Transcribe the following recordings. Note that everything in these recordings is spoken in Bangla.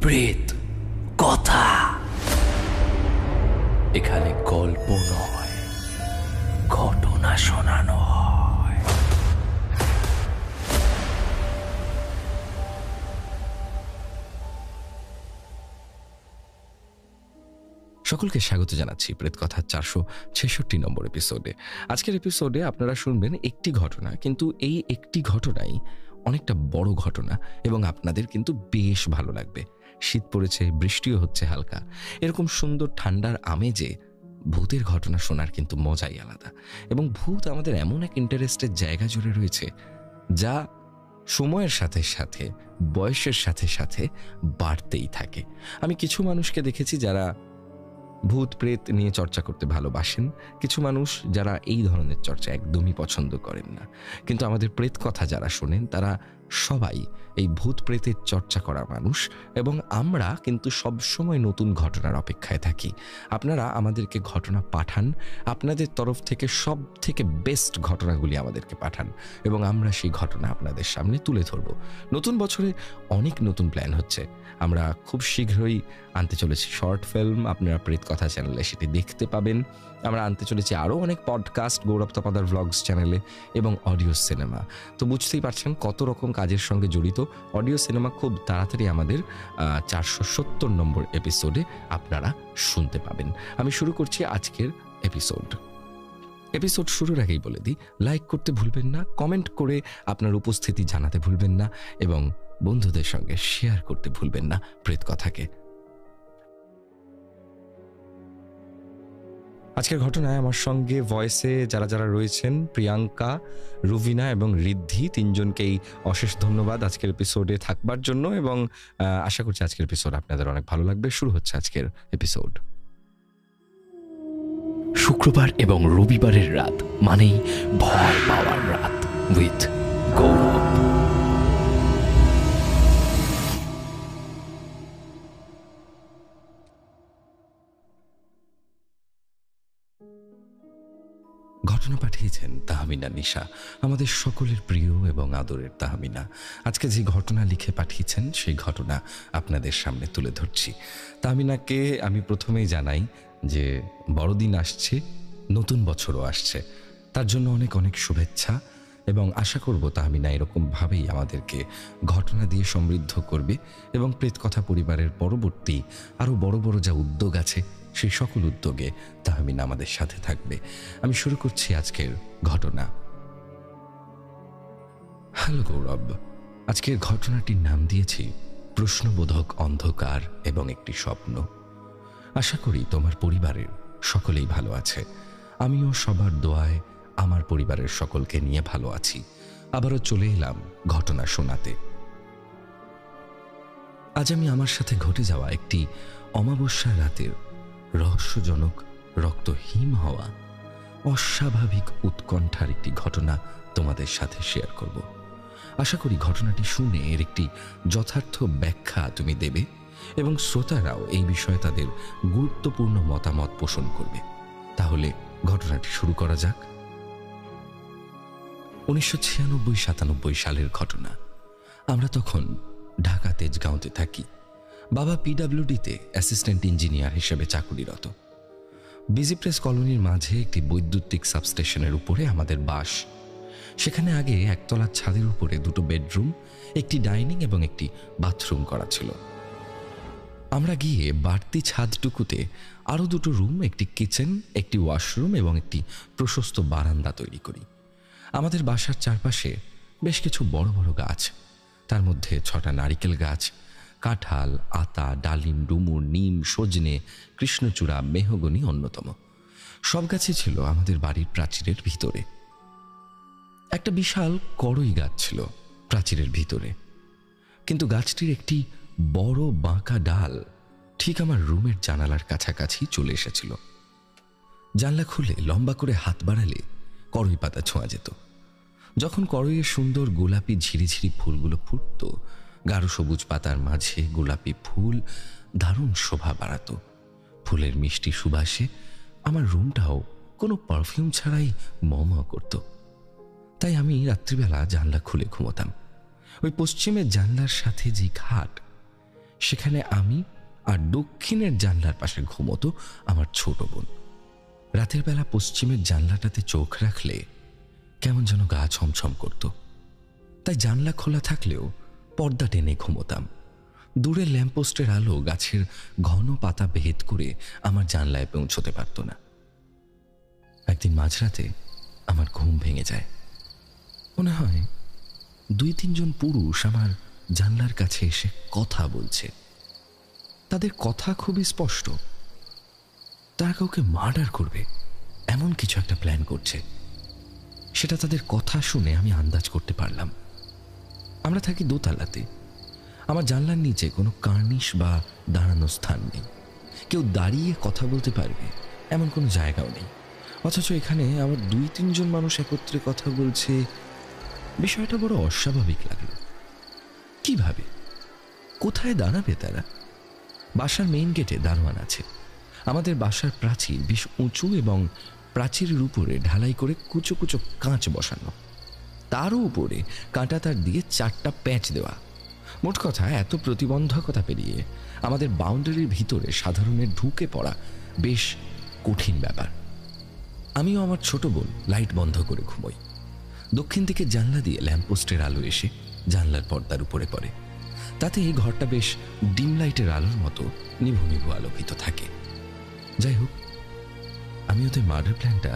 প্রেত কথা। এখানে গল্প নয়, ঘটনা শোনানো হয়। সকলকে স্বাগত জানাচ্ছি প্রেত কথার 466 নম্বর এপিসোডে। আজকের এপিসোডে আপনারা শুনবেন একটি ঘটনা, কিন্তু এই একটি ঘটনাই অনেকটা বড় ঘটনা এবং আপনাদের কিন্তু বেশ ভালো লাগবে। শীত পড়েছে, বৃষ্টিও হচ্ছে হালকা, এরকম সুন্দর ঠান্ডার আমেজে ভূতের ঘটনা শোনার কিন্তু মজাই আলাদা। এবং ভূত আমাদের এমন এক ইন্টারেস্টের জায়গা জুড়ে রয়েছে যা সময়ের সাথে সাথে, বয়সের সাথে সাথে বাড়তেই থাকে। আমি কিছু মানুষকে দেখেছি যারা ভূত প্রেত নিয়ে চর্চা করতে ভালোবাসেন, কিছু মানুষ যারা এই ধরনের চর্চা একদমই পছন্দ করেন না। কিন্তু আমাদের প্রেত কথা যারা শোনেন তারা সবাই এই ভূত প্রেতের চর্চা করা মানুষ, এবং আমরা কিন্তু সবসময় নতুন ঘটনার অপেক্ষায় থাকি। আপনারা আমাদেরকে ঘটনা পাঠান, আপনাদের তরফ থেকে সব থেকে বেস্ট ঘটনাগুলি আমাদেরকে পাঠান এবং আমরা সেই ঘটনা আপনাদের সামনে তুলে ধরব। নতুন বছরে অনেক নতুন প্ল্যান হচ্ছে। আমরা খুব শীঘ্রই আনতে চলেছি শর্ট ফিল্ম, আপনারা প্রেত কথা চ্যানেলে সেটি দেখতে পাবেন। আমরা আনতে চলেছি আরও অনেক পডকাস্ট গৌরব তপাদার ভ্লগস চ্যানেলে এবং অডিও সিনেমা। তো বুঝতেই পারছেন কত রকম কাজের সঙ্গে জড়িত। অডিও সিনেমা খুব তাড়াতাড়ি আমাদের 470 নম্বর এপিসোডে আপনারা শুনতে পাবেন। আমি শুরু করছি আজকের এপিসোড শুরুর আগেই বলে দিই, লাইক করতে ভুলবেন না, কমেন্ট করে আপনার উপস্থিতি জানাতে ভুলবেন না এবং বন্ধুদের সঙ্গে শেয়ার করতে ভুলবেন না প্রেত কথাকে। আজকের ঘটনায় আমার সঙ্গে ভয়েসে যারা যারা রয়েছেন, প্রিয়াঙ্কা, রুবিনা এবং ঋদ্ধি, তিনজনকেই অশেষ ধন্যবাদ আজকের এপিসোডে থাকবার জন্য এবং আশা করছি আজকের এপিসোড আপনাদের অনেক ভালো লাগবে। শুরু হচ্ছে আজকের এপিসোড। শুক্রবার এবং রবিবারের রাত মানেই ভয় পাওয়ার রাত উইথ গৌরব। ঘটনা পাঠিয়েছেন তাহমিনা নিশা, আমাদের সকলের প্রিয় এবং আদরের তাহমিনা। আজকে যে ঘটনা লিখে পাঠিয়েছেন সেই ঘটনা আপনাদের সামনে তুলে ধরছি। তাহমিনাকে আমি প্রথমেই জানাই যে বড়দিন আসছে, নতুন বছরও আসছে, তার জন্য অনেক অনেক শুভেচ্ছা এবং আশা করব তাহমিনা এরকমভাবেই আমাদেরকে ঘটনা দিয়ে সমৃদ্ধ করবে এবং প্রেত কথা পরিবারের পরবর্তী আরও বড় বড় যা উদ্যোগ আছে সেই সকল উদ্যোগে তাহমিনা আমাদের সাথে থাকবে। আমি শুরু করছি আজকের ঘটনা। হ্যালো গৌরব, আজকের ঘটনাটির নাম দিয়েছি প্রশ্নবোধক অন্ধকার এবং একটি স্বপ্ন। আশা করি তোমার পরিবারের সকলেই ভালো আছে। আমিও সবার দোয়ায় আমার পরিবারের সকলকে নিয়ে ভালো আছি। আবারও চলে এলাম ঘটনা শোনাতে। আজ আমি আমার সাথে ঘটে যাওয়া একটি অমাবস্যার রাতের রহস্যজনক, রক্তহীন হওয়া, অস্বাভাবিক উৎকণ্ঠার একটি ঘটনা তোমাদের সাথে শেয়ার করব। আশা করি ঘটনাটি শুনে এর একটি যথার্থ ব্যাখ্যা তুমি দেবে এবং শ্রোতারাও এই বিষয়ে তাদের গুরুত্বপূর্ণ মতামত পোষণ করবে। তাহলে ঘটনাটি শুরু করা যাক। 1996-97 সালের ঘটনা। আমরা তখন ঢাকা তেজগাঁওতে থাকি। বাবা পিডব্লিউডিতে অ্যাসিস্ট্যান্ট ইঞ্জিনিয়ার হিসেবে চাকুরিরত। বিজি প্রেস কলোনির মাঝে একটি বৈদ্যুতিক সাবস্টেশনের উপরে আমাদের বাস। সেখানে আগে একতলার ছাদের উপরে দুটো বেডরুম, একটি ডাইনিং এবং একটি বাথরুম করা ছিল। আমরা গিয়ে বাড়তি ছাদটুকুতে আরও দুটো রুম, একটি কিচেন, একটি ওয়াশরুম এবং একটি প্রশস্ত বারান্দা তৈরি করি। আমাদের বাসার চারপাশে বেশ কিছু বড় বড় গাছ, তার মধ্যে 6টা নারিকেল গাছ, কাঁঠাল, আতা, ডালিম, ডুমুর, নিম, সজনে, কৃষ্ণচূড়া, মেহগনি অন্যতম। সব গাছই ছিল আমাদের বাড়ির প্রাচীরের ভিতরে। একটা বিশাল কড়ই গাছ ছিল প্রাচীরের ভিতরে, কিন্তু গাছটির একটি বড় বাঁকা ডাল ঠিক আমার রুমের জানালার কাছাকাছি চলে এসেছিল। জানলা খুলে লম্বা করে হাত বাড়ালে কড়ই পাতা ছোঁয়া যেত। যখন কড়ইয়ের সুন্দর গোলাপি ঝিরিঝিরি ফুলগুলো ফুটত, গাঢ় সবুজ পাতার মাঝে গোলাপি ফুল দারুণ শোভা বাড়াত। ফুলের মিষ্টি সুবাসে আমার রুমটাও কোনো পারফিউম ছাড়াই মম করত। তাই আমি রাত্রিবেলা জানলা খুলে ঘুমোতাম। ওই পশ্চিমের জানলার সাথে যে ঘাট, সেখানে আমি আর দক্ষিণের জানলার পাশে ঘুমতো আমার ছোট বোন। রাতের বেলা পশ্চিমের জানলাটাতে চোখ রাখলে কেমন যেন গা ছমছম করত, তাই জানলা খোলা থাকলেও পর্দা টেনে ঘুমোতাম। দূরের ল্যাম্পপোস্টের আলো গাছের ঘন পাতা ভেদ করে আমার জানলায় পৌঁছতে পারত না। একদিন মাঝরাতে আমার ঘুম ভেঙে যায়। মনে হয় 2-3 জন পুরুষ আমার জানলার কাছে এসে কথা বলছে। তাদের কথা খুবই স্পষ্ট, তারা কাউকে মার্ডার করবে এমন কিছু একটা প্ল্যান করছে। সেটা তাদের কথা শুনে আমি আন্দাজ করতে পারলাম। আমরা থাকি দোতলাতে। আমার জানলার নিচে কোনো কার্নিশ বা দাঁড়ানোর স্থান নেই। কেউ দাঁড়িয়ে কথা বলতে পারবে এমন কোনো জায়গাও নেই। অথচ এখানে আমার 2-3 জন মানুষ একত্রে কথা বলছে। বিষয়টা বড় অস্বাভাবিক লাগলো। কিভাবে, কোথায় দাঁড়াবে তারা? বাসার মেইন গেটে দারোয়ান আছে। আমাদের বাসার প্রাচীর বেশ উঁচু এবং প্রাচীরের উপরে ঢালাই করে কুচো কুচো কাঁচ বসানো, তারও উপরে কাঁটা তার দিয়ে 4টা প্যাঁচ দেওয়া। মোট কথা, এত প্রতিবন্ধকতা পেরিয়ে আমাদের বাউন্ডারির ভিতরে সাধারণের ঢুকে পড়া বেশ কঠিন ব্যাপার। আমিও আমার ছোট বোন লাইট বন্ধ করে ঘুমোই। দক্ষিণ দিকে জানলা দিয়ে ল্যাম্পপোস্টের আলো এসে জানলার পর্দার উপরে পড়ে। তাতে এই ঘরটা বেশ ডিম লাইটের আলোর মতো নিভু নিভু আলোকিত থাকে। যাই হোক, আমি ওদের মার্ডার প্ল্যানটা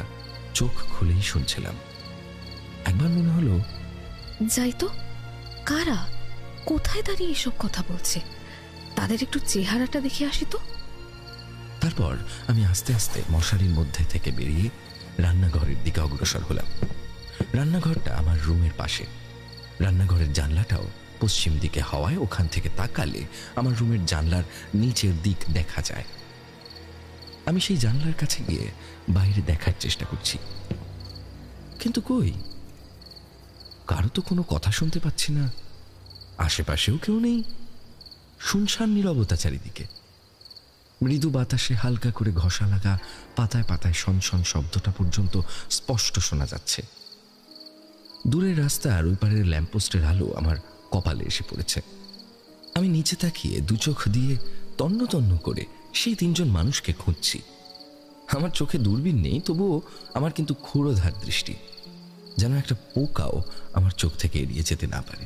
চোখ খুলেই শুনছিলাম। একবার মনে হলো, যাই তো, কারা কোথায় দাঁড়িয়ে এসব কথা বলছে, তাদের একটু চেহারাটা দেখে আসি তো। তারপর আমি আস্তে আস্তে মশারির মধ্যে থেকে বেরিয়ে রান্নাঘরের দিকে অগ্রসর হলাম। রান্নাঘরটা আমার রুমের পাশে। রান্নাঘরের জানলাটাও পশ্চিম দিকে হওয়ায় ওখান থেকে তাকালে আমার রুমের জানলার নিচের দিক দেখা যায়। আমি সেই জানলার কাছে গিয়ে বাইরে দেখার চেষ্টা করছি, কিন্তু কই, কারো তো কোনো কথা শুনতে পাচ্ছি না। আশেপাশেও কেউ নেই। শুনশান নীরবতা চারিদিকে। মৃদু বাতাসে হালকা করে ঘষা লাগা পাতায় পাতায় সনসন শব্দটা পর্যন্ত স্পষ্ট শোনা যাচ্ছে। দূরের রাস্তার ওই পারের ল্যাম্পপোস্টের আলো আমার কপালে এসে পড়েছে। আমি নিচে তাকিয়ে দু চোখ দিয়ে তন্ন তন্ন করে সেই 3 জন মানুষকে খুঁজছি। আমার চোখে দূরবীন নেই, তবুও আমার কিন্তু ক্ষুরোধার দৃষ্টি। যেন একটা পোকাও আমার চোখ থেকে এড়িয়ে যেতে না পারে।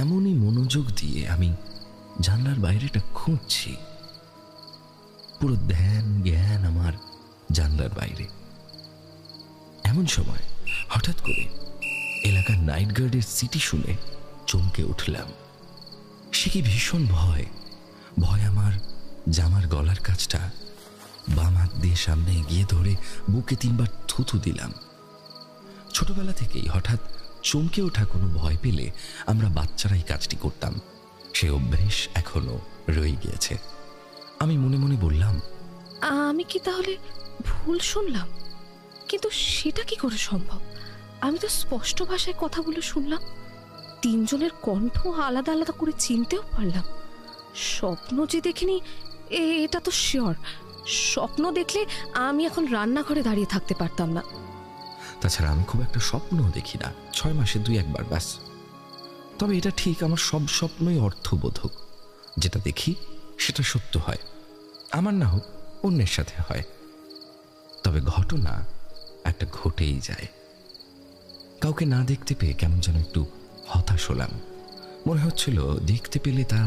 এমনই মনোযোগ দিয়ে আমি জানলার বাইরেটা খুঁজছি। পুরো ধ্যান জ্ঞান আমার জানলার বাইরে। এমন সময় হঠাৎ করে এলাকার নাইট গার্ডের সিটি শুনে চমকে উঠলাম। সে কি ভীষণ ভয়! ভয় আমার জামার গলার কাছটা বাম হাত দিয়ে সামনে এগিয়ে ধরে বুকে 3 বার থুথু দিলাম। ছোটবেলা থেকেই হঠাৎ চমকে ওঠা কোনো ভয় পেলে আমরা বাচ্চারাই কাজটি করতাম। সে অভ্যেস এখনো রয়ে গিয়েছে। আমি মনে মনে বললাম, আমি কি তাহলে ভুল শুনলাম? কিন্তু সেটা কি করে সম্ভব? আমি তো স্পষ্ট ভাষায় কথাগুলো শুনলাম। 3 জনের কণ্ঠ আলাদা আলাদা করে চিনতেও পারলাম। স্বপ্ন যে দেখিনি এটা তো শিওর। স্বপ্ন দেখলে আমি এখন রান্নাঘরে দাঁড়িয়ে থাকতে পারতাম না। তাছাড়া আমি খুব একটা স্বপ্নও দেখি না, 6 মাসে 2-1 বার ব্যাস। তবে এটা ঠিক, আমার সব স্বপ্নই অর্থবোধক। যেটা দেখি সেটা সত্য হয়, আমার না হোক অন্যের সাথে হয়। তবে ঘটনা একটা ঘটেই যায়। কাউকে না দেখতে পেয়ে কেমন যেন একটু হতাশ হলাম। মনে হচ্ছিল দেখতে পেলে তা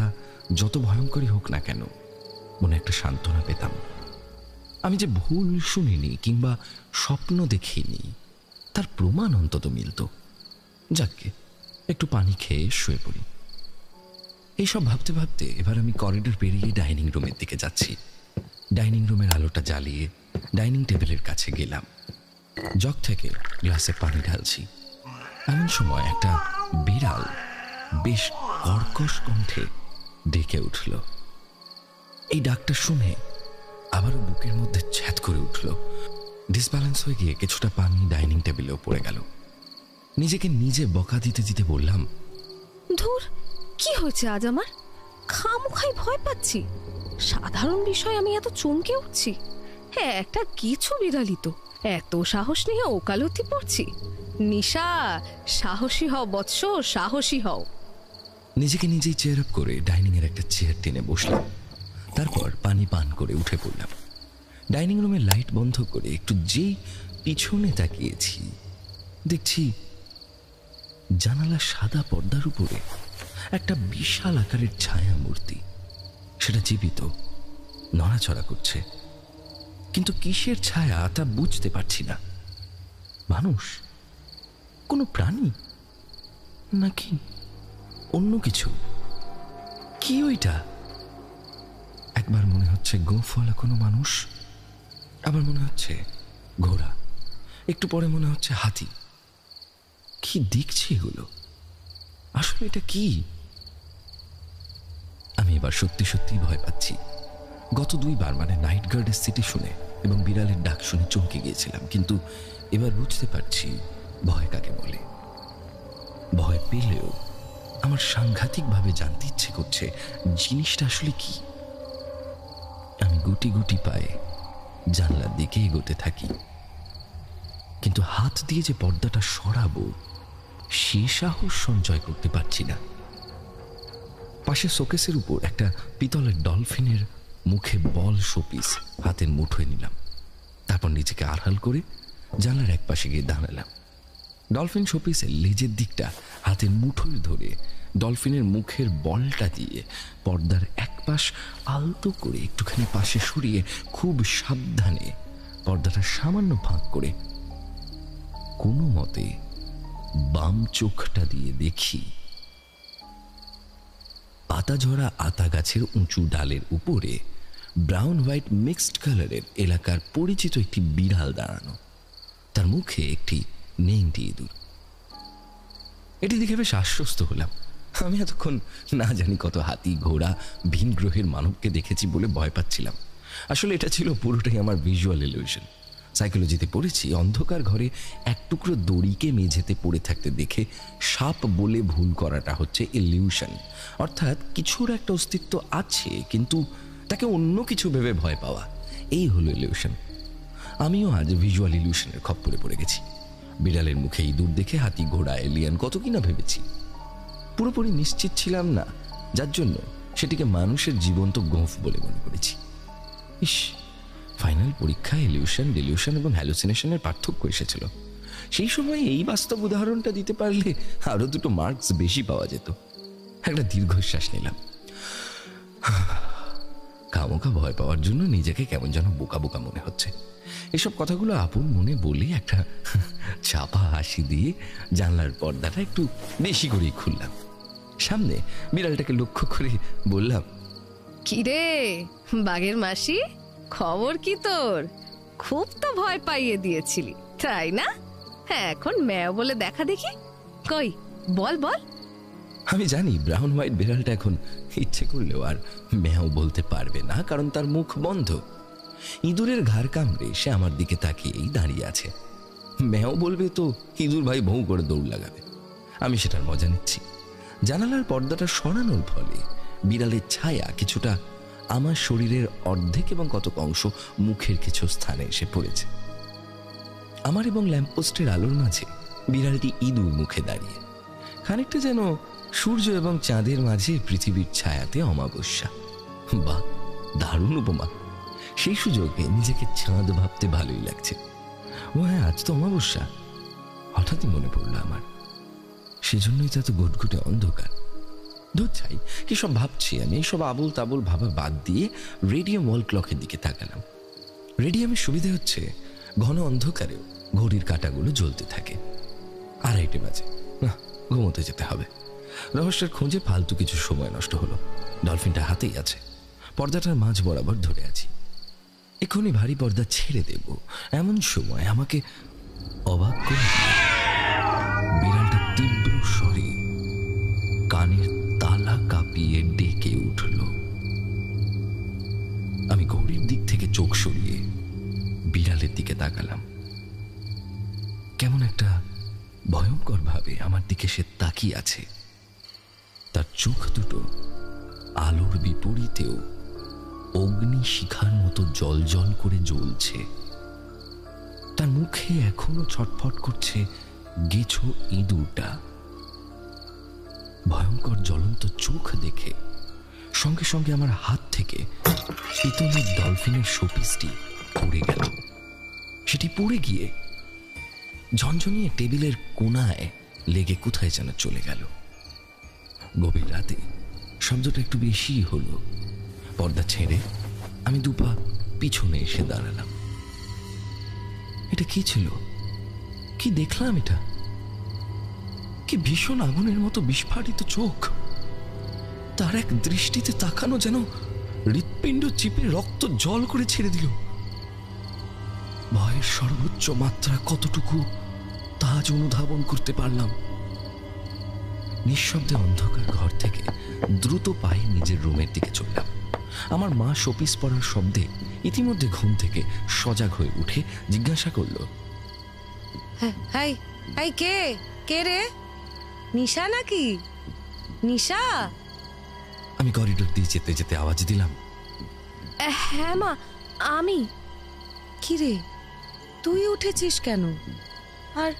যত ভয়ঙ্করই হোক না কেন মনে একটা সান্ত্বনা পেতাম। আমি যে ভুল শুনিনি কিংবা স্বপ্ন দেখিনি তার প্রমাণ অন্তত মিলত। যাকে একটু পানি খেয়ে শুয়ে পড়ি। এইসব ভাবতে ভাবতে এবার আমি করিডোর পেরিয়ে ডাইনিং রুমের দিকে যাচ্ছি। ডাইনিং রুমের আলোটা জ্বালিয়ে ডাইনিং টেবিলের কাছে গেলাম। জগ থেকে গ্লাসে পানি ঢালছি। এমন সময় একটা বিড়াল বেশ কর্কশ কণ্ঠে ডেকে উঠল। এই ডাকটা শুনে আবারও বুকের মধ্যে ছ্যাদ করে উঠল। ডিসব্যালেন্স হয়ে গিয়ে কিছুটা পানি ডাইনিং টেবিলেও পড়ে গেল। নিজেকে নিজে বকা দিতে দিতে বললাম, ধুর, কি হয়েছে আজ আমার? খামোখাই ভয় পাচ্ছি। সাধারণ বিষয় আমি এত চমকে উঠছি। হ্যাঁ, একটা কিছু বিড়ালি তো, এত সাহস নিয়ে ওকালতি পড়ছি। নিশা, সাহসী হও বৎস, সাহসী হও। নিজেকে নিজেই চেয়ার আপ করে ডাইনিং এর একটা চেয়ার টেনে বসলাম। তারপর পানি পান করে উঠে পড়লাম। ডাইনিং রুমের লাইট বন্ধ করে একটু যেই পিছনে তাকিয়েছি, দেখছি জানালা সাদা পর্দার উপরে একটা বিশাল আকারের ছায়া মূর্তি। সেটা জীবিত, নড়াচড়া করছে, কিন্তু কিসের ছায়া তা বুঝতে পারছি না। মানুষ, কোনো প্রাণী, নাকি অন্য কিছু? কি ওইটা? একবার মনে হচ্ছে গোঁফওয়ালা কোনো মানুষ, আবার মনে হচ্ছে ঘোড়া, একটু পরে মনে হচ্ছে হাতি। কি দেখছি এগুলো? আসলে এটা কি? আমি এবার সত্যি সত্যি ভয় পাচ্ছি। গত 2 বার মানে নাইট গার্ডের সিটি শুনে এবং বিড়ালের ডাক শুনে চমকে গিয়েছিলাম, কিন্তু এবার বুঝতে পারছি ভয় কাকে বলে। ভয় পেলেও আমার সাংঘাতিকভাবে জানতে ইচ্ছে করছে জিনিসটা আসলে কি। আমি গুটি গুটি পায়ে জানলার দিকে এগোতে থাকি, কিন্তু হাত দিয়ে যে পর্দাটা সরাবো সে সাহস সঞ্চয় করতে পারছি না। পাশে শোকেসের উপর একটা পিতলের ডলফিনের মুখে বল শোপিস হাতের মুঠোয় নিলাম। তারপর নিজেকে আড়াল করে জানলার এক পাশে গিয়ে দাঁড়ালাম। ডলফিন শোপিসের লেজের দিকটা হাতের মুঠোয় ধরে ডলফিনের মুখের বলটা দিয়ে পর্দার এক পাশ আলতো করে একটুখানি পাশে সরিয়ে খুব সাবধানে পর্দাটা সামান্য ফাঁক করে কোনো মতে বাম চোখটা দিয়ে দেখি পাতা ঝরা আতা গাছের উঁচু ডালের উপরে ব্রাউন হোয়াইট মিক্সড কালারের এলাকার পরিচিত একটি বিড়াল দাঁড়ানো, তার মুখে একটি নেংটি ইঁদুর। এটি দেখে বেশ আশ্বস্ত হলাম। আমি এতক্ষণ না জানি কত হাতি, ঘোড়া, ভিন গ্রহের মানবকে দেখেছি বলে ভয় পাচ্ছিলাম। আসলে এটা ছিল পুরোটাই আমার ভিজুয়াল ইলিউশন। সাইকোলজিতে পড়েছি অন্ধকার ঘরে এক টুকরো দড়িকে মেঝেতে পড়ে থাকতে দেখে সাপ বলে ভুল করাটা হচ্ছে ইলিউশন, অর্থাৎ কিছুর একটা অস্তিত্ব আছে কিন্তু তাকে অন্য কিছু ভেবে ভয় পাওয়া, এই হলো ইলিউশন। আমিও আজ ভিজুয়াল ইলিউশনের খপ্পরে পড়ে গেছি। বিড়ালের মুখে ইঁদুর দেখে হাতি, ঘোড়া, এলিয়ান কত কিনা ভেবেছি। পুরোপুরি নিশ্চিত ছিলাম না, যার জন্য সেটিকে মানুষের জীবন্ত গোঁফ বলে মনে করেছি। ইস, ফাইনাল পরীক্ষায় ইলিউশন, ডিলিউশন এবং হ্যালুসিনেশনের পার্থক্য এসেছিল। সেই সময় এই বাস্তব উদাহরণটা দিতে পারলে আরো 2 মার্কস বেশি পাওয়া যেত। একটা দীর্ঘশ্বাস নিলাম। খামোখা ভয় পাওয়ার জন্য নিজেকে কেমন যেন বোকা বোকা মনে হচ্ছে। এসব কথাগুলো আপন মনে বলে একটা চাপা হাসি দিয়ে জানলার পর্দাটা একটু বেশি করেই খুললাম। সামনে বিড়ালটাকে লক্ষ্য করে বললাম, কিরে বাঘের মাসি, খবর কি তোর? খুব তো ভয় পাইয়ে দিয়েছিলি, তাই না? হ্যাঁ, এখন ম্যাও বলে দেখা দেখি। কই বল বল। আমি জানি ব্রাউন হোয়াইট বিড়ালটা এখন ইচ্ছে করলেও আর ম্যাও বলতে পারবে না, কারণ তার মুখ বন্ধ। ইঁদুরের ঘাড় কামড়ে সে আমার দিকে তাকিয়েই দাঁড়িয়ে আছে। ম্যাও বলবে তো ইঁদুর ভাই ভৌ করে দৌড় লাগাবে। আমি সেটার মজা নিচ্ছি। জানালার পর্দাটা সরানোর ফলে বিড়ালের ছায়া কিছুটা আমার শরীরের অর্ধেক এবং কতক অংশ মুখের কিছু স্থানে এসে পড়েছে। আমার এবং ল্যাম্পপোস্টের আলোর মাঝে বিড়ালটি ইঁদুর মুখে দাঁড়িয়ে, খানিকটা যেন সূর্য এবং চাঁদের মাঝে পৃথিবীর ছায়াতে অমাবস্যা। বাহ, দারুণ উপমা। সেই সুযোগে নিজেকে চাঁদ ভাবতে ভালোই লাগছে। ও হ্যাঁ, আজ তো অমাবস্যা। হঠাৎই মনে পড়লো আমার, সেজন্যই তো এত ঘুটঘুটে অন্ধকার। ধুর ছাই, কি সব ভাবছি আমি। এইসব আবল তাবল ভাবা বাদ দিয়ে রেডিয়াম ওয়াল ক্লকের দিকে তাকালাম। রেডিয়ামের সুবিধা হচ্ছে ঘন অন্ধকারেও ঘড়ির কাঁটাগুলো জ্বলতে থাকে। 2:30 বাজে, না ঘুমোতে যেতে হবে। রহস্যের খোঁজে ফালতু কিছু সময় নষ্ট হলো। ডলফিনটা হাতেই আছে, পর্দাটার মাঝ বরাবর ধরে আছি। এক্ষুনি ভারী পর্দা ছেড়ে দেব, এমন সময় আমাকে অবাক করে বিড়ালটা তীব্র স্বরে কানের তালা কাঁপিয়ে ডেকে উঠল। আমি ঘড়ির দিক থেকে চোখ সরিয়ে বিড়ালের দিকে তাকালাম। কেমন একটা ভয়ঙ্কর ভাবে আমার দিকে সে তাকিয়ে আছে। তার চোখ দুটো আলোর বিপরীতেও অগ্নি শিখার মতো জল জল করে জ্বলছে। তার মুখে এখনো ছটফট করছে গেছো ইঁদুরটা। ভয়ঙ্কর জ্বলন্ত চোখ দেখে সঙ্গে সঙ্গে আমার হাত থেকে পিতলের ডলফিনের শোপিসটি পড়ে গেল। সেটি পড়ে গিয়ে ঝনঝনিয়ে টেবিলের কোণায় লেগে কোথায় যেন চলে গেল। গভীর রাতে শব্দটা একটু বেশি হলো। পর্দা ছেড়ে আমি দুপা পিছনে এসে দাঁড়ালাম। এটা কি ছিল? কি দেখলাম? এটা কি ভীষণ আগুনের মতো বিস্ফারিত চোখ! তার এক দৃষ্টিতে তাকানো যেন হৃৎপিণ্ড চিপে রক্ত জল করে ছেড়ে দিল। ভয়ের সর্বোচ্চ মাত্রা কতটুকু তা আজ অনুধাবন করতে পারলাম। নিঃশব্দে অন্ধকার ঘর থেকে দ্রুত পায়ে নিজের রুমের দিকে চললাম। আমার মা শোপিস পড়ার শব্দে ইতিমধ্যে ঘুম থেকে সজাগ হয়ে উঠে জিজ্ঞাসা করল, কে কে রে? নিশা নাকি? নিশা? আমি করিডোর দিয়ে যেতে যেতে আওয়াজ দিলাম, হ্যাঁ মা, আমি। কি রে, তুই উঠেছিস কেন? আর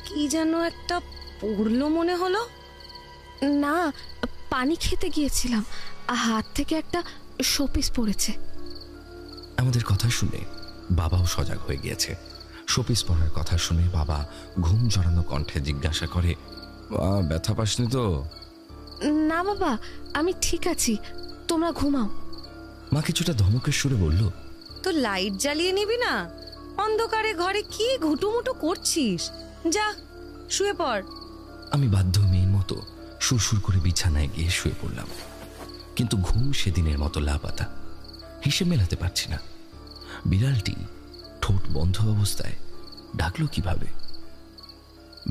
কি যেন একটা পড়লো মনে হলো। না, পানি খেতে গিয়েছিলাম, হাত থেকে একটা শোপিস পড়েছে। আমাদের কথা শুনে বাবাও সজাগ হয়ে গিয়েছে। শোপিস পড়ার কথা শুনে বাবা ঘুম জড়ানো কণ্ঠে জিজ্ঞাসা করে, ব্যথা পাসনি তো? না বাবা, আমি ঠিক আছি, তোমরা ঘুমাও। মা কিছুটা ধমকের সুরে বলল, তো লাইট জ্বালিয়ে নিবি না? অন্ধকারে ঘরে কি ঘুটুমুটু করছিস? যা শুয়ে পড়। আমি বাধ্য মেয়ের মতো সুরসুর করে বিছানায় গিয়ে শুয়ে পড়লাম। কিন্তু ঘুম সেদিনের মতো লাপাতা। হিসেব মেলাতে পারছি না। বিড়ালটি ঠোঁট বন্ধ অবস্থায় ডাকলো কিভাবে?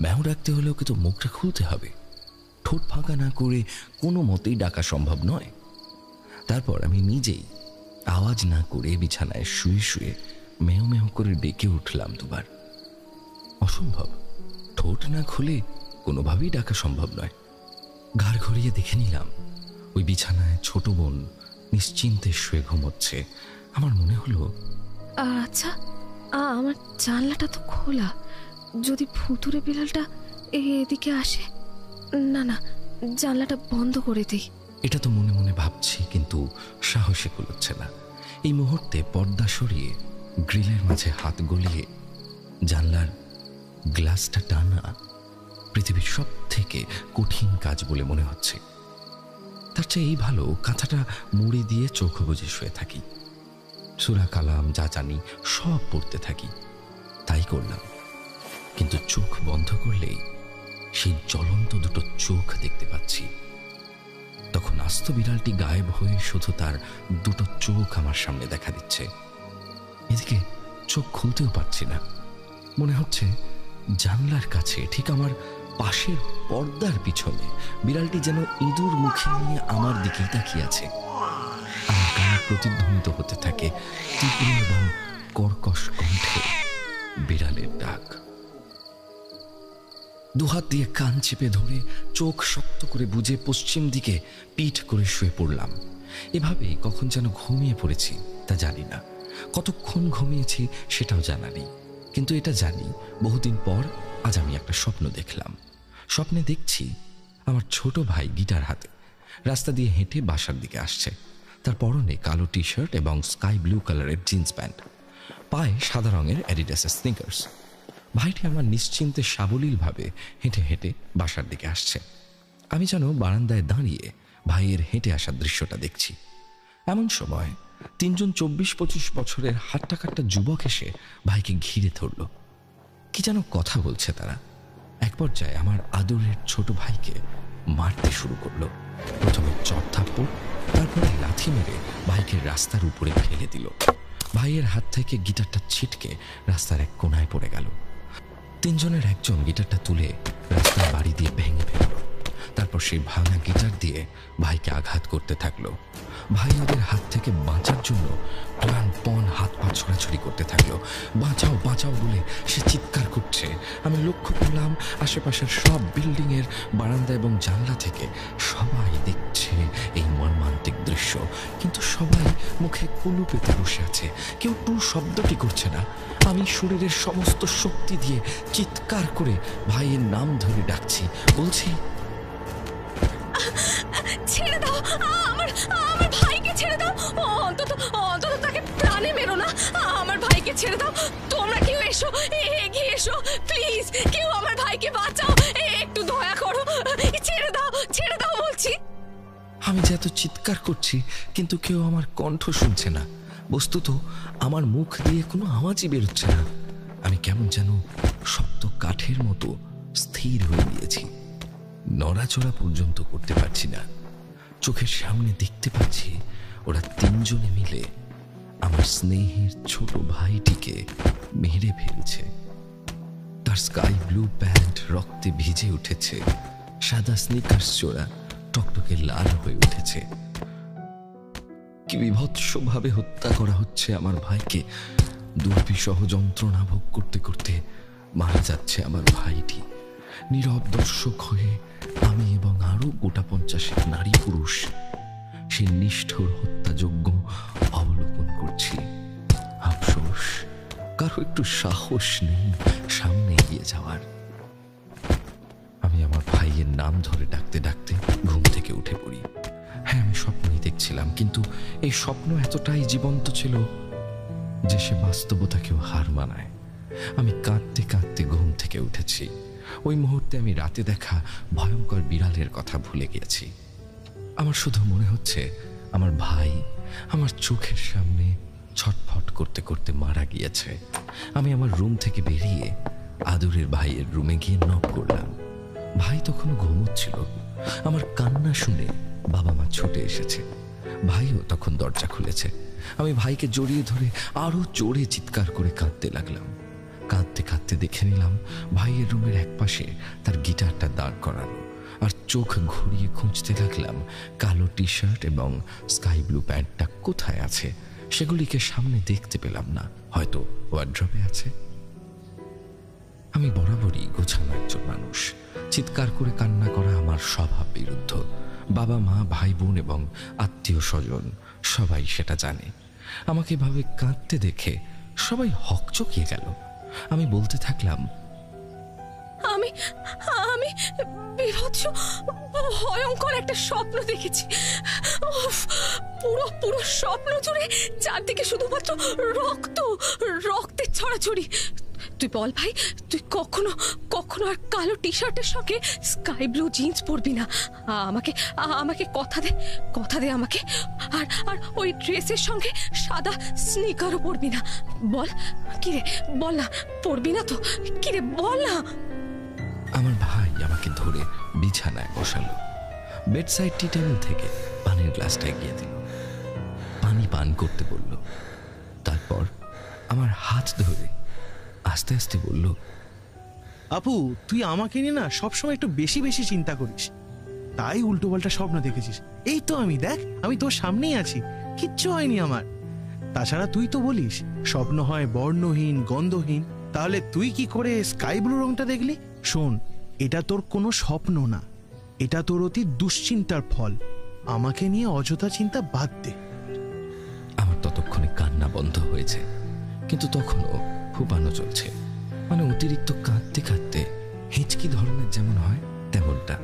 ম্যাও ডাকতে হলে ওকে তো মুখটা খুলতে হবে। ঠোঁট ফাঁকা না করে কোনো মতেই ডাকা সম্ভব নয়। তারপর আমি নিজেই আওয়াজ না করে বিছানায় শুয়ে শুয়ে মেও মেও করে ডেকে উঠলাম দুবার। অসম্ভব। ঠোঁট না খুলে কোনোভাবেই ডাকা সম্ভব নয়। ঘাড় ঘুরিয়ে দেখে নিলাম ওই বিছানায় ছোট বোন নিশ্চিন্তে শুয়ে ঘুমোচ্ছে। আমার মনে হলো, আচ্ছা, আমার জানলাটা তো খোলা, যদি ভুতুরে বিড়ালটা এদিকে আসে। না না, জানলাটা বন্ধ করে দিই। এটা তো মনে মনে ভাবছি, কিন্তু সাহসে কুলোচ্ছে না। এই মুহূর্তে পর্দা সরিয়ে গ্রিলের মাঝে হাত গলিয়ে জানলার গ্লাসটা টানা পৃথিবীর সব থেকে কঠিন কাজ বলে মনে হচ্ছে। তার চেয়ে এই ভালো কাঁথাটা মুড়ি দিয়ে চোখ বুজে শুয়ে থাকি। সূরা কালাম যা জানি সব পড়তে থাকি। তাই করলাম, কিন্তু চোখ বন্ধ করলেই সেই জ্বলন্ত দুটো চোখ দেখতে পাচ্ছি। তখন আস্ত বিড়ালটি গায়েব হয়ে শুধু তার দুটো চোখ আমার সামনে দেখা দিচ্ছে। এদিকে চোখ খুলতেও পারছি না। মনে হচ্ছে জানলার কাছে ঠিক আমার পাশের পর্দার পিছনে বিড়ালটি যেন ইঁদুর মুখে নিয়ে আমার দিকেই তাকিয়ে আছে। আমার কানে প্রতিধ্বনিত হতে থাকে তীব্র এবং কর্কশ কণ্ঠে বিড়ালের ডাক। দুহাত দিয়ে কান চেপে ধরে চোখ শক্ত করে বুজে পশ্চিম দিকে পিঠ করে শুয়ে পড়লাম। এভাবেই কখন যেন ঘুমিয়ে পড়েছি তা জানি না। কতক্ষণ ঘুমিয়েছি সেটাও জানা নেই, কিন্তু এটা জানি বহুদিন পর আজ আমি একটা স্বপ্ন দেখলাম। স্বপ্নে দেখছি আমার ছোট ভাই গিটার হাতে রাস্তা দিয়ে হেঁটে বাসার দিকে আসছে। তার পরনে কালো টি শার্ট এবং স্কাই ব্লু কালারের জিন্স প্যান্ট, পায়ে সাদা রঙের অ্যাডিডাসের স্নিকার্স। ভাইটি আমার নিশ্চিন্তে সাবলীলভাবে হেঁটে হেঁটে বাসার দিকে আসছে। আমি যেন বারান্দায় দাঁড়িয়ে ভাইয়ের হেঁটে আসার দৃশ্যটা দেখছি। এমন সময় তিনজন 24-25 বছরের হাট্টা কাট্টা যুবক এসে ভাইকে ঘিরে ধরল। কি যেন কথা বলছে তারা। এক পর্যায়ে আমার আদরের ছোট ভাইকে মারতে শুরু করলো। প্রথমে চড় থাপ্পড়, তারপরে লাথি মেরে ভাইকে রাস্তার উপরে ফেলে দিল। ভাইয়ের হাত থেকে গিটারটা ছিটকে রাস্তার এক কোনায় পড়ে গেল। তিনজনের একজন গিটারটা তুলে রাস্তার বাড়ি দিয়ে ভেঙে ফেলল। তারপর সেই ভাঙা গিটার দিয়ে ভাইকে আঘাত করতে থাকলো। ভাই ওদের হাত থেকে বাঁচার জন্য প্রাণপণ হাত পা ছোড়াছড়ি করতে থাকলো। বাঁচাও বাঁচাও বলে সে চিৎকার করছে। আমি লক্ষ্য করলাম আশেপাশের সব বিল্ডিংয়ের বারান্দা এবং জানলা থেকে সবাই দেখছে এই মর্মান্তিক দৃশ্য, কিন্তু সবাই মুখে কুলু পেতে বসে আছে। কেউ টু শব্দটি করছে না। আমি শরীরের সমস্ত শক্তি দিয়ে চিৎকার করে ভাইয়ের নাম ধরে ডাকছি, বলছি, আমি যে এত চিৎকার করছি কিন্তু কেউ আমার কণ্ঠ শুনছে না। বস্তুত আমার মুখ দিয়ে কোনো আওয়াজই বেরোচ্ছে না। আমি কেমন যেন শক্ত কাঠের মতো স্থির হয়ে গিয়েছি। নড়াচড়া পর্যন্ত করতে পারছি না। চোখের সামনে দেখতে পাচ্ছি ওরা তিনজনে মিলে আমার স্নেহের ছোট ভাইটিকে মেরে ফেলছে। তার স্কাই ব্লু প্যান্ট রক্তে ভিজে উঠেছে, সাদা স্নিকার্স জোড়া টকটকে লাল হয়ে উঠেছে। কি বিভৎসভাবে হত্যা করা হচ্ছে আমার ভাইকে। দুর্বিষহ যন্ত্রণা ভোগ করতে করতে মারা যাচ্ছে আমার ভাইটি। নীরব দর্শক হয়ে আমি এবং আরো গোটা 50 নারী পুরুষ সেই নিষ্ঠুর হত্যাযজ্ঞ অবলোকন করছি। আফসোস কারো একটু সাহস নেই সামনে এগিয়ে যাওয়ার। আমি আমার ভাইয়ের নাম ধরে ডাকতে ডাকতে ঘুম থেকে উঠে পড়ি। হ্যাঁ, আমি স্বপ্নই দেখছিলাম, কিন্তু এই স্বপ্ন এতটাই জীবন্ত ছিল যে সে বাস্তবতাকেও হার মানায়। আমি কাঁদতে কাঁদতে ঘুম থেকে উঠেছি। ওই মুহূর্তে আমি রাতে দেখা ভয়ঙ্কর বিড়ালের কথা ভুলে গিয়েছি। আমার শুধু মনে হচ্ছে আমার ভাই আমার চোখের সামনে ছটফট করতে করতে মারা গিয়েছে। আমি আমার রুম থেকে বেরিয়ে আদুরের ভাইয়ের রুমে গিয়ে নক করলাম। ভাই তখন ঘুমোচ্ছিল। আমার কান্না শুনে বাবা মা ছুটে এসেছে। ভাইও তখন দরজা খুলেছে। আমি ভাইকে জড়িয়ে ধরে আরো জোরে চিৎকার করে কাঁদতে লাগলাম। কাঁদতে কাঁদতে দেখে নিলাম ভাইয়ের রুমের একপাশে তার গিটারটা দাঁড় করানো, আর চোখ ঘুরিয়ে খুঁজতে লাগলাম কালো টি শার্ট এবং স্কাই ব্লু প্যান্টটা কোথায় আছে। সেগুলিকে সামনে দেখতে পেলাম না, হয়তো ওয়ার্ড্রবে আছে। আমি বরাবরই গোছানো একজন মানুষ। চিৎকার করে কান্না করা আমার স্বভাব বিরুদ্ধ। বাবা মা, ভাই বোন এবং আত্মীয় স্বজন সবাই সেটা জানে। আমাকে এভাবে কাঁদতে দেখে সবাই হকচকিয়ে গেল। আমি বলতে থাকলাম, আমি আমি বিভৎস ভয়ঙ্কর একটা স্বপ্ন দেখেছি। উফ, পুরো পুরো স্বপ্ন জুড়ে চারদিকে শুধুমাত্র রক্ত, রক্তের ছড়াছড়ি। তুই বল ভাই, তুই কখনো কখনো আর কালো টি শার্টের সঙ্গে স্কাই ব্লু জিন্স পরবি না। আমাকে আমাকে কথা দে আমাকে। আর আর ওই ড্রেসের সঙ্গে সাদা স্নিকারও পরবি না। বল কিরে, বল না, পরবি না তো? কিরে বল না। আমার ভাই আমাকে ধরে বিছানায় বসালো। বেডসাইড টি টেবিল থেকে পানির গ্লাসটা এগিয়ে দিল, পানি পান করতে বলল। তারপর আমার হাত ধরে আস্তে আস্তে বলল, আপু, তুই আমাকে নিয়ে না সবসময় একটু বেশি বেশি চিন্তা করিস, তাই উল্টো পাল্টা স্বপ্ন দেখেছিস। এই তো আমি, দেখ, আমি তোর সামনেই আছি, কিচ্ছু হয়নি আমার। তাছাড়া তুই তো বলিস স্বপ্ন হয় বর্ণহীন, গন্ধহীন, তাহলে তুই কি করে স্কাই ব্লু রংটা দেখলি? শোন, এটা তোর কোনো স্বপ্ন না, এটা তোর অতি দুশ্চিন্তার ফল। আমাকে নিয়ে অযথা চিন্তা বাদ দে। আমার ততক্ষণে কান্না বন্ধ হয়েছে, কিন্তু তখনও ফুপানো চলছে। মানে অতিরিক্ত কাঁদতে কাঁদতে হিচকি ধরনের যেমন হয় তেমনটা।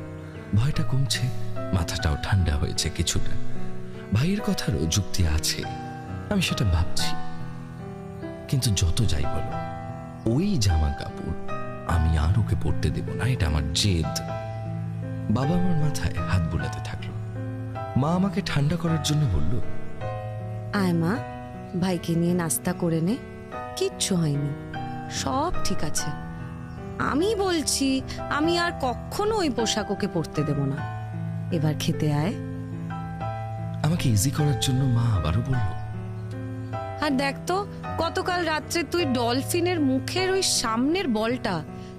ভয়টা কমছে, মাথাটাও ঠান্ডা হয়েছে কিছুটা। ভাইয়ের কথারও যুক্তি আছে, আমি সেটা ভাবছি। কিন্তু যত যাই বলো, ওই জামা কাপড় আমি আর ওকে পরতে দেব না, এটা আমার জেদ। বাবা আমার মাথায় হাত বুলাতে থাকলো। মা আমাকে ঠান্ডা করার জন্য বলল, আয় মা, ভাইকে নিয়ে নাস্তা করে নে, কিচ্ছু হয়নি, সব ঠিক আছে। আমি বলছি, আমি আর কখনো ওই পোশাক ওকে পরতে দেব না। এবার খেতে আয়। আমাকে ইজি করার জন্য মা আবারও বলল, আর দেখ তো, গতকাল রাত্রে তুই ডলফিনের মুখের ওই সামনের বলটা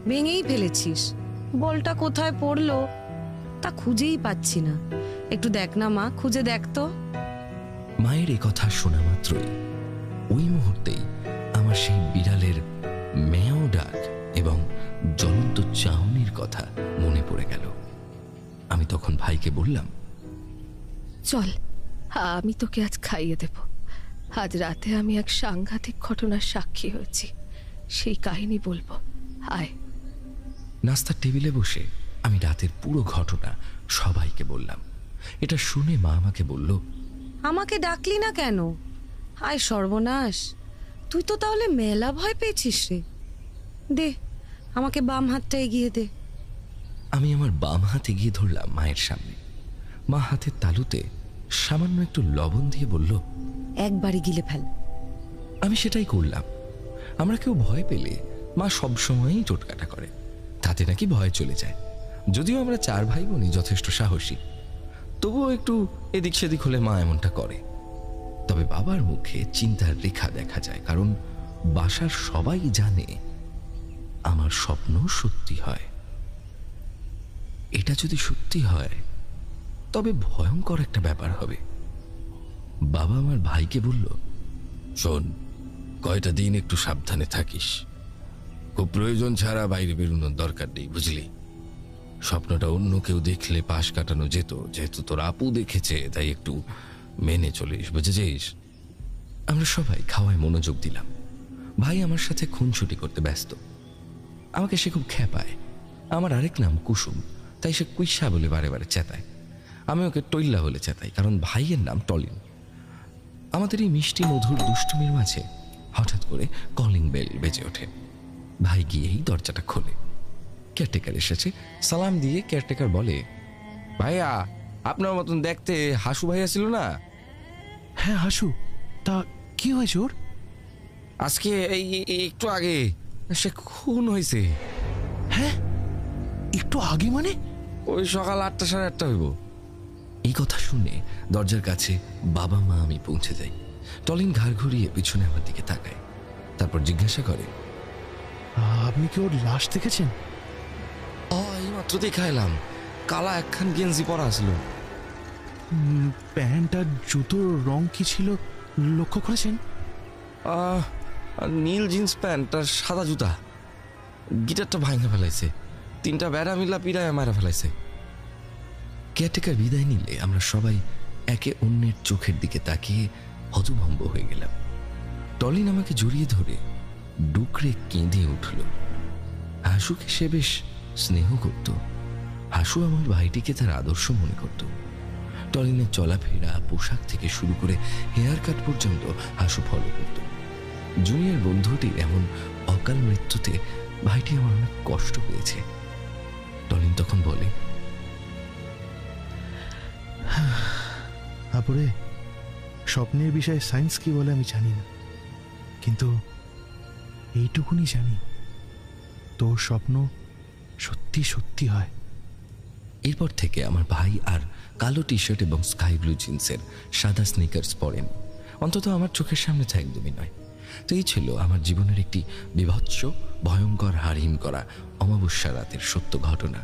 ভেঙেই ফেলেছিস। বলটা কোথায় পড়লো তা খুঁজেই পাচ্ছি না। একটু দেখ না মা, খুঁজে দেখ তো। মায়ের এ কথা শোনা মাত্রই ওই মুহূর্তেই আমার সেই বিড়ালের মেয়াও ডাক এবং জ্বলন্ত চাউনির কথা মনে পড়ে গেল। আমি তখন ভাইকে বললাম, চল, আমি তোকে আজ খাইয়ে দেব। আজ রাতে আমি এক সাংঘাতিক ঘটনার সাক্ষী হয়েছি, সেই কাহিনী বলবো, আয়। নাস্তার টেবিলে বসে আমি রাতের পুরো ঘটনা সবাইকে বললাম। এটা শুনে মা আমাকে বলল, আমাকে ডাকলি না কেন? আয় সর্বনাশ, তুই তো তাহলে মেলা ভয় পেয়েছিস রে। দে, আমাকে বাম হাতটা এগিয়ে দে। আমি আমার বাম হাত এগিয়ে ধরলাম মায়ের সামনে। মা হাতের তালুতে সামান্য একটু লবণ দিয়ে বলল, একবারই গিলে ফেল। আমি সেটাই করলাম। আমরা কেউ ভয় পেলে মা সবসময়ই টোটকাটা করে, তাতে নাকি ভয় চলে যায়। যদিও আমরা 4 ভাই বোনই যথেষ্ট সাহসী, তবুও একটু এদিক সেদিক হলে মা এমনটা করে। তবে বাবার মুখে চিন্তার রেখা দেখা যায়, কারণ বাসার সবাই জানে আমার স্বপ্ন সত্যি হয়। এটা যদি সত্যি হয় তবে ভয়ঙ্কর একটা ব্যাপার হবে। বাবা আমার ভাইকে বলল, শোন, কয়টা দিন একটু সাবধানে থাকিস, খুব প্রয়োজন ছাড়া বাইরে বেরোনোর দরকার নেই, বুঝলি? স্বপ্নটা অন্য কেউ দেখলে পাশ কাটানো যেত, যেহেতু তোর আপু দেখেছে তাই একটু মেনে চলিস, বুঝেছিস? আমরা সবাই খাওয়ায় মনোযোগ দিলাম। ভাই আমার সাথে খুনছুটি করতে ব্যস্ত। আমাকে সে খুব খেপায়। আমার আরেক নাম কুসুম, তাই সে কুইসা বলে বারে বারে চেতায়। আমি ওকে টইল্লা বলে চেতাই, কারণ ভাইয়ের নাম টলিন। আমাদের এই মিষ্টি মধুর দুষ্টুমির মাঝে হঠাৎ করে কলিং বেল বেজে ওঠে। ভাই গিয়েই দরজাটা খোলে। কেয়ারটেকার এসেছে। সালাম দিয়ে কেয়ারটেকার বলে, ভাইয়া, আপনার মতন দেখতে হাসু ভাইয়া ছিল না? হ্যাঁ হাসু, তা কি হয়েছে ওর? আজকে একটু আগে সে খুন হয়েছে। হ্যাঁ, একটু আগে মানে? ওই সকাল 8টা 8:30 হইব। এই কথা শুনে দরজার কাছে বাবা মা আমি পৌঁছে যাই। টলিন ঘাড় ঘুরিয়ে পিছনে আমার দিকে তাকায়, তারপর জিজ্ঞাসা করে, আপনি কি ওর লাশ দেখেছেন? এই মাত্র দেখা এলাম। কালা একখান গেঞ্জি পরা ছিল। প্যান্ট আর জুতোর রং কি ছিল লক্ষ্য করেছেন? নীল জিন্স প্যান্ট আর সাদা জুতা। গিটারটা ভাঙে ফেলাইছে, 3টা বেড়া মিলা পিড়ায় মারা ফেলাইছে। কেয়ারটেকার বিদায় নিলে আমরা সবাই একে অন্যের চোখের দিকে তাকিয়ে হতভম্ব হয়ে গেলাম। টলিন আমাকে জড়িয়ে ধরে ডুকরে কেঁদে উঠল। হাসুকে সে বেশ স্নেহ করত। হাসু আমার ভাইটিকে তার আদর্শ মনে করত। টলিনের চলাফেরা, পোশাক থেকে শুরু করে হেয়ার কাট পর্যন্ত হাসু ফলো করত। জুনিয়র বন্ধুটির এমন অকাল মৃত্যুতে ভাইটি আমার অনেক কষ্ট পেয়েছে। টলিন তখন বলে, আপুরে, স্বপ্নের বিষয়ে সায়েন্স কি বলে আমি জানি না, কিন্তু এইটুকুনি জানি, তোর স্বপ্ন সত্যি সত্যি হয়। এরপর থেকে আমার ভাই আর কালো টি শার্ট এবং স্কাই ব্লু জিন্সের সাদা স্নিকার্স পরেন, অন্তত আমার চোখের সামনে তো একদমই নয়। তো এই ছিল আমার জীবনের একটি বিভৎস, ভয়ঙ্কর, হারহিম করা অমাবস্যা রাতের সত্য ঘটনা,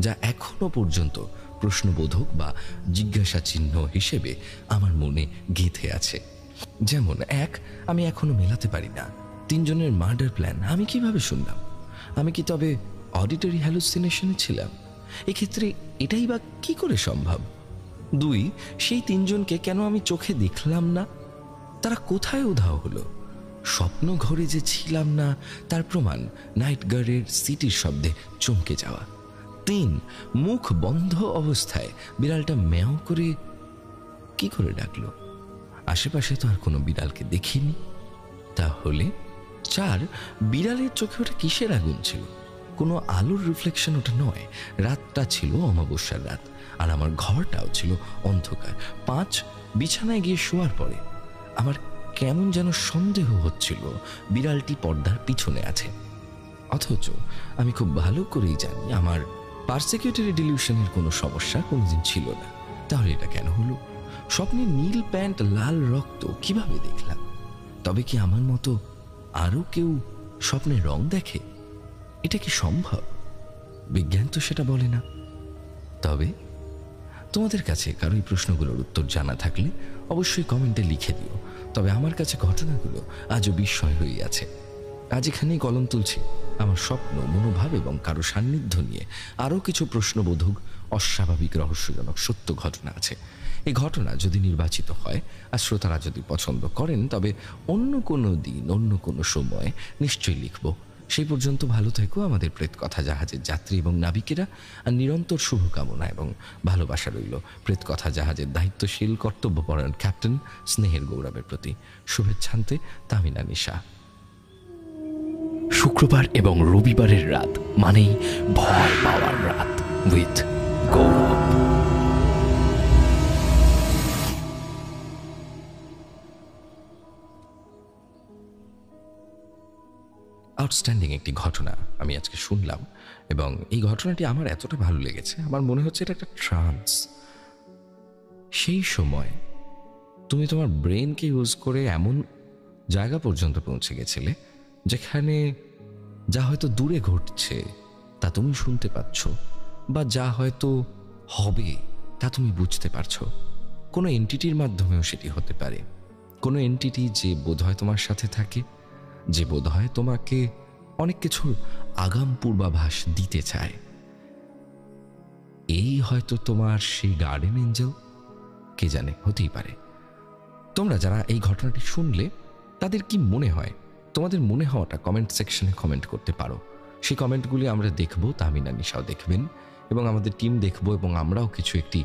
যা এখনো পর্যন্ত প্রশ্নবোধক বা জিজ্ঞাসা চিহ্ন হিসেবে আমার মনে গেঁথে আছে। যেমন 1, আমি এখনো মেলাতে পারি না 3 জনের মার্ডার প্ল্যান আমি কিভাবে শুনলাম? আমি কি তবে অডিটরি হ্যালুসিনেশনে ছিলাম? এক্ষেত্রে এটাই বা কি করে সম্ভব? 2, সেই 3 জনকে কেন আমি চোখে দেখলাম না? তারা কোথায় উধাও হলো? স্বপ্ন ঘরে যে ছিলাম না তার প্রমাণ নাইট গার্ডের সিটির শব্দে চমকে যাওয়া। 3, মুখ বন্ধ অবস্থায় বিড়ালটা ম্যাও করে কি করে ডাকলো? আশেপাশে তো আর কোনো বিড়ালকে দেখিনি। তাহলে 4, বিড়ালের চোখে ওটা কিসের আগুন ছিল? কোনো আলোর রিফ্লেকশন ওটা নয়। রাতটা ছিল অমাবস্যার রাত, আর আমার ঘরটাও ছিল অন্ধকার। 5, বিছানায় গিয়ে শোয়ার পরে আমার কেমন যেন সন্দেহ হচ্ছিল বিড়ালটি পর্দার পিছনে আছে, অথচ আমি খুব ভালো করেই জানি আমার পারসিকিউটরি ডিলিউশনের কোনো সমস্যা কোনোদিন ছিল না। তাহলে এটা কেন হলো? স্বপ্নে নীল প্যান্ট, লাল রক্ত কিভাবে দেখলাম? তবে কি আমার মতো আরো কেউ স্বপ্নে রং দেখে? এটা কি সম্ভব? বিজ্ঞান তো সেটা বলে না। তবে তোমাদের কাছে কারো এই প্রশ্নগুলোর উত্তর জানা থাকলে অবশ্যই কমেন্টে লিখে দিও। তবে আমার কাছে ঘটনাগুলো আজও বিস্ময় হয়ে আছে। আজ এখানেই কলম তুলছি। আমার স্বপ্ন, মনোভাব এবং কারো সান্নিধ্য নিয়ে আরও কিছু প্রশ্নবোধক, অস্বাভাবিক, রহস্যজনক সত্য ঘটনা আছে। এই ঘটনা যদি নির্বাচিত হয় আর শ্রোতারা যদি পছন্দ করেন, তবে অন্য কোনো দিন, অন্য কোনো সময় নিশ্চয়ই লিখব। সেই পর্যন্ত ভালো থেকো আমাদের প্রেত কথা জাহাজের যাত্রী এবং নাবিকেরা। আর নিরন্তর শুভকামনা এবং ভালোবাসা রইল প্রেত কথা জাহাজের দায়িত্বশীল, কর্তব্যপরায়ণ ক্যাপ্টেন স্নেহের গৌরবের প্রতি। শুভেচ্ছান্তে তামিনা নিশা। শুক্রবার এবং রবিবারের রাত মানেই ভয় পাওয়ার রাত উইথ গৌরব। আউটস্ট্যান্ডিং একটি ঘটনা আমি আজকে শুনলাম, এবং এই ঘটনাটি আমার এতটা ভালো লেগেছে, আমার মনে হচ্ছে এটা একটা ট্রান্স। সেই সময় তুমি তোমার ব্রেনকে ইউজ করে এমন জায়গা পর্যন্ত পৌঁছে গেছিলে যেখানে যা হয়তো দূরে ঘটছে তা তুমি শুনতে পাচ্ছ, বা যা হয়তো হবে তা তুমি বুঝতে পারছো। কোনো এন্টিটির মাধ্যমেও সেটি হতে পারে, কোনো এন্টিটি যে বোধহয় তোমার সাথে থাকে, যে বোধহয় তোমাকে অনেক কিছুর আগাম পূর্বাভাস দিতে চায়। এই হয়তো তোমার সেই গার্ডেন এঞ্জেল, কে জানে, হতেই পারে। তোমরা যারা এই ঘটনাটি শুনলে তাদের কি মনে হয়, তোমাদের মনে হওয়াটা কমেন্ট সেকশনে কমেন্ট করতে পারো। সেই কমেন্টগুলি আমরা দেখবো, তাহমিনা নিশাও দেখবেন এবং আমাদের টিম দেখবো, এবং আমরাও কিছু একটি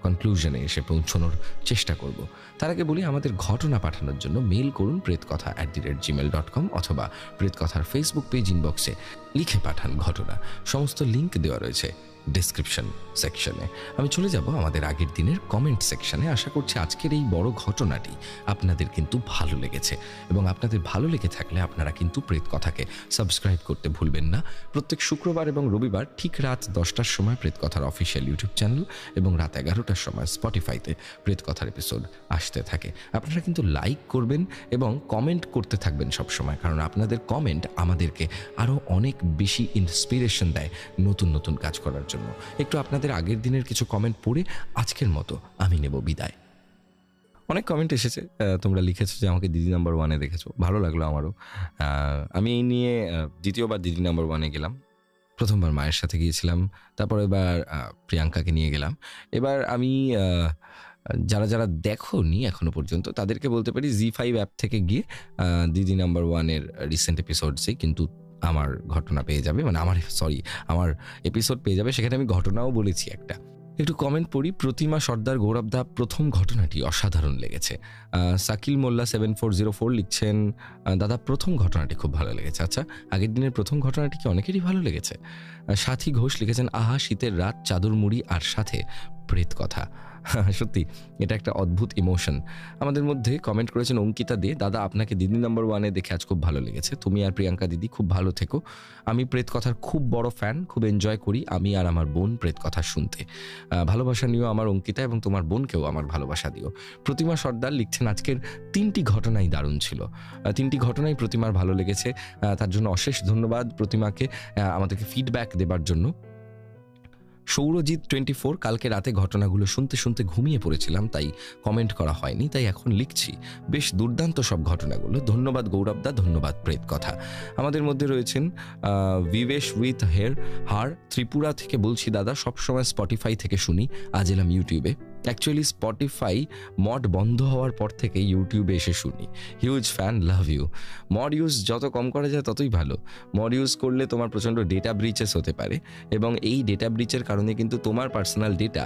কনক্লুশনে এসে পৌঁছানোর চেষ্টা করব। তার আগে বলি, আমাদের ঘটনা পাঠানোর জন্য মেইল করুন pretkotha@gmail.com অথবা প্রেতকথার ফেসবুক পেজ ইনবক্সে লিখে পাঠান ঘটনা। সমস্ত লিঙ্ক দেওয়া রয়েছে ডেসক্রিপশন সেকশনে। আমি চলে যাব আমাদের আগের দিনের কমেন্ট সেকশনে। আশা করছি আজকের এই বড় ঘটনাটি আপনাদের কিন্তু ভালো লেগেছে, এবং আপনাদের ভালো লেগে থাকলে আপনারা কিন্তু প্রেতকথাকে সাবস্ক্রাইব করতে ভুলবেন না। প্রত্যেক শুক্রবার এবং রবিবার ঠিক রাত 10টার সময় প্রেতকথার অফিসিয়াল ইউটিউব চ্যানেল এবং রাত 11টার সময় স্পটিফাইতে প্রেতকথার এপিসোড আসতে থাকে। আপনারা কিন্তু লাইক করবেন এবং কমেন্ট করতে থাকবেন সবসময়, কারণ আপনাদের কমেন্ট আমাদেরকে আরও অনেক বেশি ইন্সপিরেশন দেয় নতুন নতুন কাজ করার জন্য। একটু আপনাদের আগের দিনের কিছু কমেন্ট পড়ে আজকের মতো আমি নেব বিদায়। অনেক কমেন্ট এসেছে, তোমরা লিখেছো যে আমাকে দিদি নাম্বার 1-এ দেখেছো, ভালো লাগলো আমারও। আমি এই নিয়ে দ্বিতীয়বার দিদি নাম্বার 1-এ গেলাম। প্রথমবার মায়ের সাথে গিয়েছিলাম, তারপর এবার প্রিয়াঙ্কাকে নিয়ে গেলাম। এবার আমি যারা যারা দেখোনি এখনো পর্যন্ত তাদেরকে বলতে পারি জি5 অ্যাপ থেকে গিয়ে দিদি নাম্বার 1-এর রিসেন্ট এপিসোডসে কিন্তু আমার ঘটনা পেয়ে যাবে, মানে আমার এপিসোড পেয়ে যাবে। সেখানে আমি ঘটনাও বলেছি একটা। একটু কমেন্ট পড়ি। প্রতিমা সর্দার গৌরবদা, প্রথম ঘটনাটি অসাধারণ লেগেছে। সাকিল মোল্লা 7404 লিখছেন, দাদা প্রথম ঘটনাটি খুব ভালো লেগেছে। আচ্ছা, আগের দিনের প্রথম ঘটনাটি কি অনেকেরই ভালো লেগেছে? সাথী ঘোষ লিখেছেন, আহা শীতের রাত, চাদর মুড়ি আর সাথে প্রেত কথা। সত্যি এটা একটা অদ্ভুত ইমোশন। আমাদের মধ্যে কমেন্ট করেছেন অঙ্কিতা দে, দাদা আপনাকে দিদি নাম্বার 1-এ দেখে আজ খুব ভালো লেগেছে। তুমি আর প্রিয়াঙ্কা দিদি খুব ভালো থেকো। আমি প্রেত কথার খুব বড় ফ্যান, খুব এনজয় করি আমি আর আমার বোন প্রেত কথা শুনতে। ভালোবাসা নিও আমার অঙ্কিতা, এবং তোমার বোনকেও আমার ভালোবাসা দিও। প্রতিমা সর্দার লিখছেন, আজকের 3টি ঘটনাই দারুণ ছিল। 3টি ঘটনাই প্রতিমার ভালো লেগেছে, তার জন্য অশেষ ধন্যবাদ প্রতিমাকে আমাদেরকে ফিডব্যাক দেবার জন্য। সৌরজিৎ 24, কালকে রাতে ঘটনাগুলো শুনতে শুনতে ঘুমিয়ে পড়েছিলাম, তাই কমেন্ট করা হয়নি, তাই এখন লিখছি। বেশ দুর্দান্ত সব ঘটনাগুলো, ধন্যবাদ গৌরবদা, ধন্যবাদ প্রেত কথা। আমাদের মধ্যে রয়েছেন বিবেশ উইথ হার ত্রিপুরা থেকে, বলছি দাদা সবসময় স্পটিফাই থেকে শুনি, আজ এলাম ইউটিউবে। অ্যাকচুয়ালি স্পটিফাই মড বন্ধ হওয়ার পর থেকে ইউটিউবে এসে শুনি। Huge fan, love you. Mod use যত কম করা যায় ততই ভালো। মড ইউজ করলে তোমার প্রচণ্ড ডেটা ব্রিচেস হতে পারে, এবং এই ডেটা ব্রিচের কারণে কিন্তু তোমার পার্সোনাল ডেটা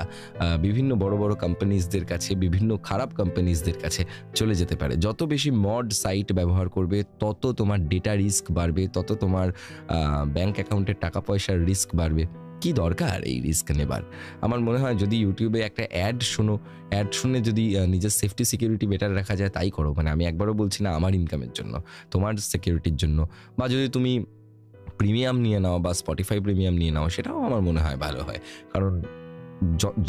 বিভিন্ন বড় বড় কোম্পানিজদের কাছে, বিভিন্ন খারাপ কোম্পানিজদের কাছে চলে যেতে পারে। যত বেশি মড সাইট ব্যবহার করবে তত তোমার ডেটা রিস্ক বাড়বে, তত তোমার ব্যাংক অ্যাকাউন্টের টাকা পয়সার রিস্ক বাড়বে। কি দরকার এই রিস্ক নেবার? আমার মনে হয় যদি ইউটিউবে একটা অ্যাড শুনে যদি নিজের সেফটি সিকিউরিটি বেটার রাখা যায় তাই করো। মানে আমি একবারও বলছি না আমার ইনকামের জন্য, তোমার সিকিউরিটির জন্য, বা যদি তুমি প্রিমিয়াম নিয়ে নাও বা স্পটিফাই প্রিমিয়াম নিয়ে নাও, সেটাও আমার মনে হয় ভালো হয়। কারণ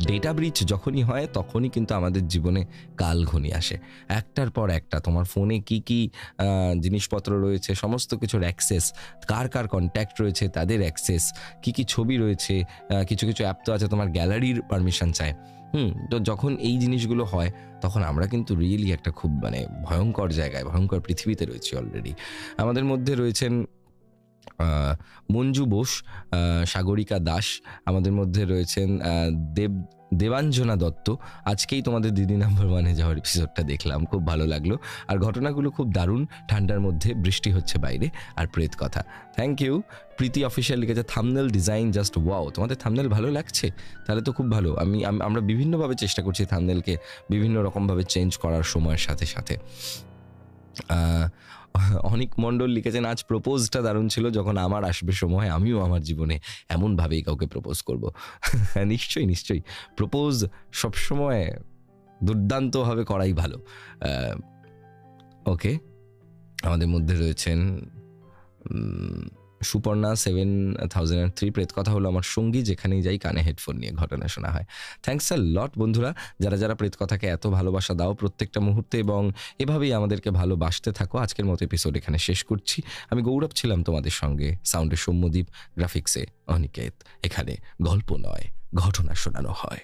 ডেটা ব্রিচ যখনই হয় তখনই কিন্তু আমাদের জীবনে কাল ঘনিয়ে আসে, একটার পর একটা। তোমার ফোনে কি কি জিনিসপত্র রয়েছে, সমস্ত কিছুর অ্যাক্সেস, কার কার কন্ট্যাক্ট রয়েছে তাদের অ্যাক্সেস, কি কি ছবি রয়েছে, কিছু কিছু অ্যাপ তো আছে তোমার গ্যালারির পারমিশন চায়। তো যখন এই জিনিসগুলো হয় তখন আমরা কিন্তু রিয়েলি একটা খুব মানে ভয়ঙ্কর জায়গায়, ভয়ঙ্কর পৃথিবীতে রয়েছি অলরেডি। আমাদের মধ্যে রয়েছেন মঞ্জু বোস, সাগরিকা দাস, আমাদের মধ্যে রয়েছেন দেবাঞ্জনা দত্ত। আজকেই তোমাদের দিদি নাম্বার 1-এ যাওয়ার এপিসোডটা দেখলাম, খুব ভালো লাগলো, আর ঘটনাগুলো খুব দারুণ। ঠান্ডার মধ্যে বৃষ্টি হচ্ছে বাইরে, আর প্রেত কথা। Thank you. প্রীতি অফিসিয়াল লিখেছে, থাম্বনেল ডিজাইন জাস্ট ওয়াও। তোমাদের থাম্বনেল ভালো লাগছে? তাহলে তো খুব ভালো। আমরা বিভিন্নভাবে চেষ্টা করছি থাম্বনেলকে বিভিন্ন রকমভাবে চেঞ্জ করার সময়ের সাথে সাথে। অনিক মণ্ডল লিখেছেন, আজ প্রপোজটা দারুণ ছিল, যখন আমার আসবে সময় আমিও আমার জীবনে এমনভাবেই কাউকে প্রপোজ করব। নিশ্চয়ই নিশ্চয়ই, প্রপোজ সবসময় দুর্দান্তভাবে করাই ভালো। ওকে, আমাদের মধ্যে রয়েছেন সুপর্ণা 7003 প্রেত কথা হলো আমার সঙ্গী, যেখানেই যাই কানে হেডফোন নিয়ে ঘটনা শোনা হয়। থ্যাঙ্কস আ লট বন্ধুরা, যারা যারা প্রেত কথাকে এত ভালোবাসা দাও প্রত্যেকটা মুহূর্তে, এবং এভাবেই আমাদেরকে ভালোবাসতে থাকো। আজকের মতো এপিসোড এখানে শেষ করছি। আমি গৌরব ছিলাম তোমাদের সঙ্গে, সাউন্ডে সৌম্যদীপ, গ্রাফিক্সে অনিকেত। এখানে গল্প নয়, ঘটনা শোনানো হয়।